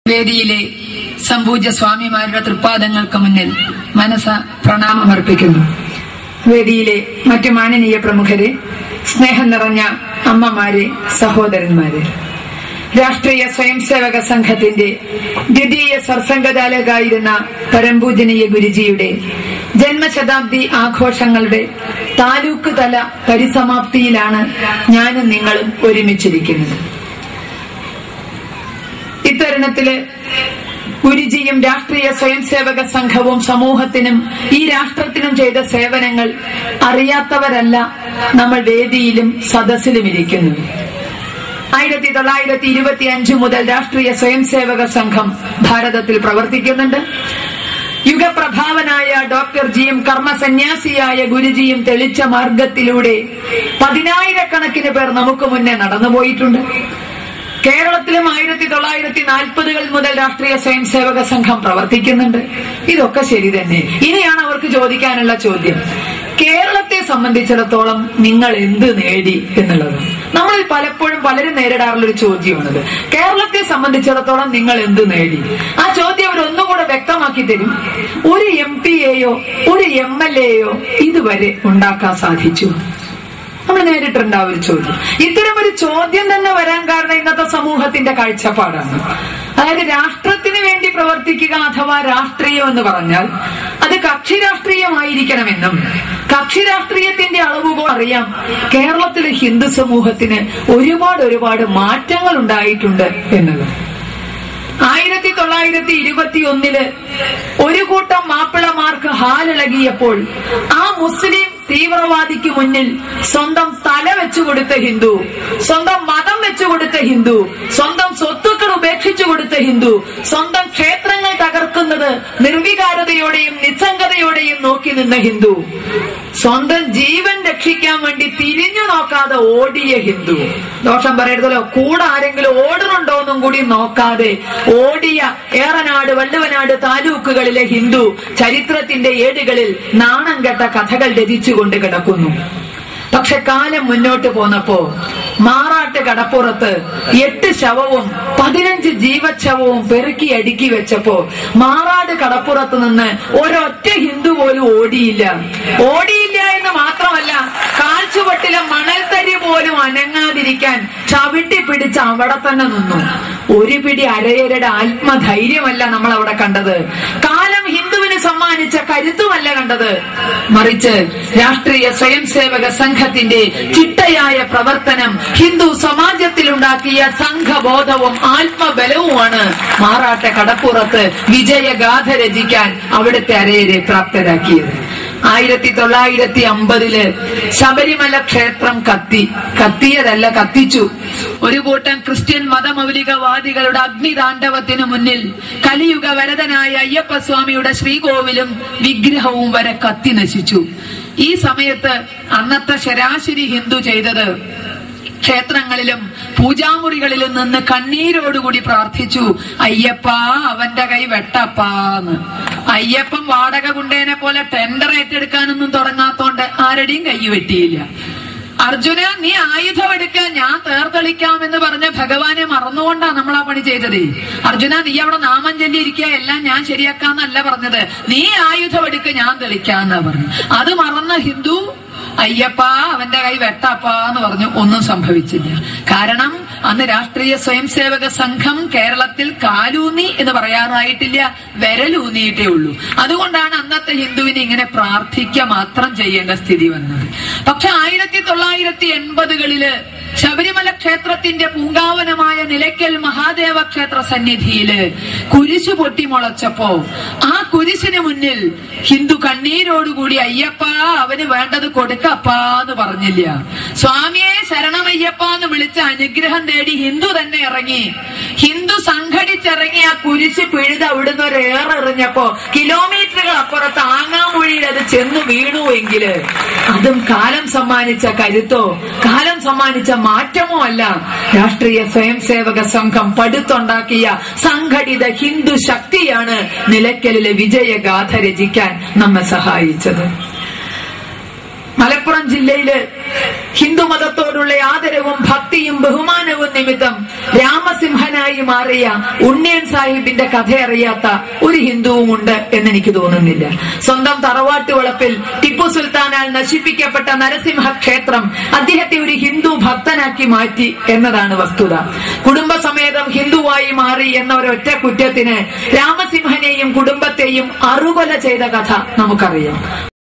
വേദിയിലെ സംപൂജ്യ സ്വാമിമാരുടെ തൃപ്പാദങ്ങൾക്ക് മുന്നിൽ മനസ്സ പ്രണാമമർപ്പിക്കുന്നു. വേദിയിലെ മറ്റു മാനനീയ പ്രമുഖരെ, സ്നേഹം നിറഞ്ഞ അമ്മമാരെ, സഹോദരന്മാരെ, രാഷ്ട്രീയ സ്വയംസേവക സംഘത്തിന്റെ ദ്വിതീയ സർസംഘചാലകായിരുന്ന പരംപൂജനീയ ഗുരുജിയുടെ ജന്മശതാബ്ദി ആഘോഷങ്ങളുടെ താലൂക്ക് തല പരിസമാപ്തിയിലാണ് ഞാനും നിങ്ങളും ഒരുമിച്ചിരിക്കുന്നത്. ഇത്തരുണത്തില് ഗുരുജിയും രാഷ്ട്രീയ സ്വയംസേവക സംഘവും സമൂഹത്തിനും ഈ രാഷ്ട്രത്തിനും ചെയ്ത സേവനങ്ങൾ അറിയാത്തവരല്ല നമ്മൾ വേദിയിലും സദസ്സിലും ഇരിക്കുന്നത്. 1925 മുതൽ രാഷ്ട്രീയ സ്വയംസേവക സംഘം ഭാരതത്തിൽ പ്രവർത്തിക്കുന്നുണ്ട്. യുഗപ്രഭാവനായ ഡോക്ടർ ജിയും കർമ്മസന്യാസിയായ ഗുരുജിയും തെളിച്ച മാർഗത്തിലൂടെ 10,000-കണക്കിന് പേർ നമുക്ക് മുന്നേ നടന്നുപോയിട്ടുണ്ട്. കേരളത്തിലും 1940-കൾ മുതൽ രാഷ്ട്രീയ സ്വയംസേവക സംഘം പ്രവർത്തിക്കുന്നുണ്ട്. ഇതൊക്കെ ശരി തന്നെ. ഇനിയാണ് അവർക്ക് ചോദിക്കാനുള്ള ചോദ്യം, കേരളത്തെ സംബന്ധിച്ചിടത്തോളം നിങ്ങൾ എന്ത് നേടി എന്നുള്ളത്. നമ്മൾ പലപ്പോഴും പലരും നേരിടാറുള്ളൊരു ചോദ്യമാണത്. കേരളത്തെ സംബന്ധിച്ചിടത്തോളം നിങ്ങൾ എന്ത് നേടി? ആ ചോദ്യം അവർ ഒന്നുകൂടെ വ്യക്തമാക്കി തരും. ഒരു MP-യെയോ ഒരു MLA-യോ ഇതുവരെ ഉണ്ടാക്കാൻ സാധിച്ചു? നമ്മൾ നേരിട്ടുണ്ടാവും ഒരു ചോദ്യം. ഇത്തരം ഒരു ചോദ്യം തന്നെ വരാൻ കാരണം ഇന്നത്തെ സമൂഹത്തിന്റെ കാഴ്ചപ്പാടാണ്. അതായത് രാഷ്ട്രത്തിന് വേണ്ടി പ്രവർത്തിക്കുക അഥവാ രാഷ്ട്രീയം എന്ന് പറഞ്ഞാൽ അത് കക്ഷി രാഷ്ട്രീയമായിരിക്കണമെന്നും കക്ഷി രാഷ്ട്രീയത്തിന്റെ അളവുകൾ അറിയാം. കേരളത്തിലെ ഹിന്ദു സമൂഹത്തിന് ഒരുപാട് മാറ്റങ്ങൾ ഉണ്ടായിട്ടുണ്ട് എന്നുള്ളത്. 1921 ഒരു കൂട്ടം മാപ്പിളമാർക്ക് ഹാലിളകിയപ്പോൾ ആ മുസ്ലിം തീവ്രവാദിക്ക് മുന്നിൽ സ്വന്തം തല വെച്ചുകൊടുത്ത ഹിന്ദു, സ്വന്തം മതം വെച്ചുകൊടുത്ത ഹിന്ദു, സ്വന്തം സ്വത്തുക്കൾ ഉപേക്ഷിച്ചു കൊടുത്ത ഹിന്ദു, സ്വന്തം ക്ഷേത്രങ്ങൾ തകർക്കുന്നത് നിർവികാരതയോടെയും നിസ്സംഗതയോടെയും നോക്കി നിന്ന ഹിന്ദു, സ്വന്തം ജീവൻ രക്ഷിക്കാൻ വേണ്ടി തിരിഞ്ഞു നോക്കാതെ ഓടിയ ഹിന്ദു, ദോഷം പറയരുതല്ലോ, കൂടെ ആരെങ്കിലും ഓടുന്നുണ്ടോന്നും കൂടി നോക്കാതെ ഓടിയ ഏറനാട്, വള്ളുവനാട് താലൂക്കുകളിലെ ഹിന്ദു ചരിത്രത്തിന്റെ ഏടുകളിൽ നാണം കെട്ട കഥകൾ രചിച്ചുകൊണ്ട് കിടക്കുന്നു. പക്ഷെ കാലം മുന്നോട്ട് പോന്നപ്പോ മാറാട്ട് കടപ്പുറത്ത് 8 ശവവും 15 ജീവച്ഛവവും പെറുക്കി അടുക്കി വെച്ചപ്പോ മാറാട് കടപ്പുറത്ത് നിന്ന് ഒരൊറ്റ ഹിന്ദു പോലും ഓടിയില്ല എന്ന് മാത്രമല്ല, കാൽച്ചുവട്ടിലെ മണൽത്തരി പോലും അനങ്ങാതിരിക്കാൻ ചവിട്ടി പിടിച്ച് അവിടെ തന്നെ നിന്നു. ഒരു പിടി അരയരുടെ ആത്മധൈര്യമല്ല നമ്മൾ അവിടെ കണ്ടത്. കാലം ഹിന്ദുവിന് സമ്മാനിച്ച കരുത്തുമല്ല കണ്ടത്. മറിച്ച് രാഷ്ട്രീയ സ്വയംസേവക സംഘത്തിന്റെ ചിട്ടയായ പ്രവർത്തനം ഹിന്ദു സമാജത്തിലുണ്ടാക്കിയ സംഘബോധവും ആത്മബലവുമാണ് മാറാട്ടെ കടപ്പുറത്ത് വിജയഗാഥ രചിക്കാൻ അവിടുത്തെ അരയരെ പ്രാപ്തരാക്കിയത്. 1950 ശബരിമല ക്ഷേത്രം കത്തിയതല്ല, കത്തിച്ചു. ഒരു കൂട്ടം ക്രിസ്ത്യൻ മതമൗലികവാദികളുടെ അഗ്നിതാണ്ഡവത്തിനു മുന്നിൽ കലിയുഗ വരദനായ അയ്യപ്പസ്വാമിയുടെ ശ്രീകോവിലും വിഗ്രഹവും വരെ കത്തി നശിച്ചു. ഈ സമയത്ത് അന്നത്തെ ശരാശരി ഹിന്ദു ചെയ്തത് ക്ഷേത്രങ്ങളിലും പൂജാമുറികളിലും നിന്ന് കണ്ണീരോടുകൂടി പ്രാർത്ഥിച്ചു, അയ്യപ്പ അവന്റെ കൈ വെട്ടപ്പാന്ന്. അയ്യപ്പൻ വാടക കുണ്ടേനെ പോലെ ടെൻഡർ ഏറ്റെടുക്കാനൊന്നും തുടങ്ങാത്തോണ്ട് ആരുടെയും കൈ വെട്ടിയില്ല. അർജുന, നീ ആയുധം എടുക്കാൻ, ഞാൻ തേർത്തളിക്കാമെന്ന് പറഞ്ഞ ഭഗവാനെ മറന്നുകൊണ്ടാണ് നമ്മൾ ആ പണി ചെയ്തത്. അർജുന, നീ അവിടെ നാമം ചൊല്ലിയിരിക്കുക, എല്ലാം ഞാൻ ശരിയാക്കാന്നല്ല പറഞ്ഞത്, നീ ആയുധം എടുക്ക, ഞാൻ തെളിക്കാന്നാ പറഞ്ഞു. അത് മറന്ന ഹിന്ദു അയ്യപ്പ അവന്റെ കൈ വെട്ടപ്പാന്ന് പറഞ്ഞു. ഒന്നും സംഭവിച്ചില്ല. കാരണം അന്ന് രാഷ്ട്രീയ സ്വയംസേവക സംഘം കേരളത്തിൽ കാലൂന്നി എന്ന് പറയാറായിട്ടില്ല, വിരലൂന്നിയിട്ടേ ഉള്ളൂ. അതുകൊണ്ടാണ് അന്നത്തെ ഹിന്ദുവിന് ഇങ്ങനെ പ്രാർത്ഥിക്കുക മാത്രം ചെയ്യേണ്ട സ്ഥിതി വന്നത്. പക്ഷെ 1980-കളില് ശബരിമല ക്ഷേത്രത്തിന്റെ പൂങ്കാവനമായ നിലയ്ക്കൽ മഹാദേവ ക്ഷേത്ര സന്നിധിയില് കുരിശു പൊട്ടിമുളച്ചപ്പോ ആ കുരിശിന് മുന്നിൽ ഹിന്ദു കണ്ണീരോടുകൂടി അയ്യപ്പ അവന് വേണ്ടത് കൊടുക്കപ്പാന്ന് പറഞ്ഞില്ല. സ്വാമിയെ ശരണമയ്യപ്പ എന്ന് വിളിച്ച അനുഗ്രഹം തേടി ഹിന്ദു തന്നെ ഇറങ്ങി. ഹിന്ദു സംഘടിച്ചിറങ്ങി ആ കുരിശ് പിഴുത് അവിടുന്ന് ഒരു ഏറെറിഞ്ഞപ്പോ കിലോമീറ്ററുകൾ അപ്പുറത്ത് ആങ്ങാമൊഴിയിൽ അത് ചെന്നു വീണുവെങ്കില് അതും കാലം സമ്മാനിച്ച കരുത്തോ കാലം സമ്മാനിച്ച മാറ്റമോ അല്ല, രാഷ്ട്രീയ സ്വയംസേവക സംഘം പടുത്തുണ്ടാക്കിയ സംഘടിത ഹിന്ദു ശക്തിയാണ് നിലയ്ക്കലിലെ വിജയഗാഥ രചിക്കാൻ നമ്മെ സഹായിച്ചത്. മലപ്പുറം ജില്ലയില് ഹിന്ദു മതത്തോടുള്ള ആദരവും ഭക്തിയും ബഹുമാനവും നിമിത്തം രാമസിംഹനായി മാറിയ ഉണ്ണിയൻ സാഹിബിന്റെ കഥ അറിയാത്ത ഒരു ഹിന്ദുവും ഉണ്ട് എന്നെനിക്ക് തോന്നുന്നില്ല. സ്വന്തം തറവാട്ട് വളപ്പിൽ ടിപ്പു സുൽത്താനാൽ നശിപ്പിക്കപ്പെട്ട നരസിംഹ ക്ഷേത്രം അദ്ദേഹത്തെ ഒരു ഹിന്ദു ഭക്തനാക്കി മാറ്റി എന്നതാണ് വസ്തുത. കുടുംബസമേതം ഹിന്ദുവായി മാറി എന്ന ഒരൊറ്റ കുറ്റത്തിന് രാമസിംഹനെയും കുടുംബത്തെയും അറുകൊല ചെയ്ത കഥ നമുക്കറിയാം.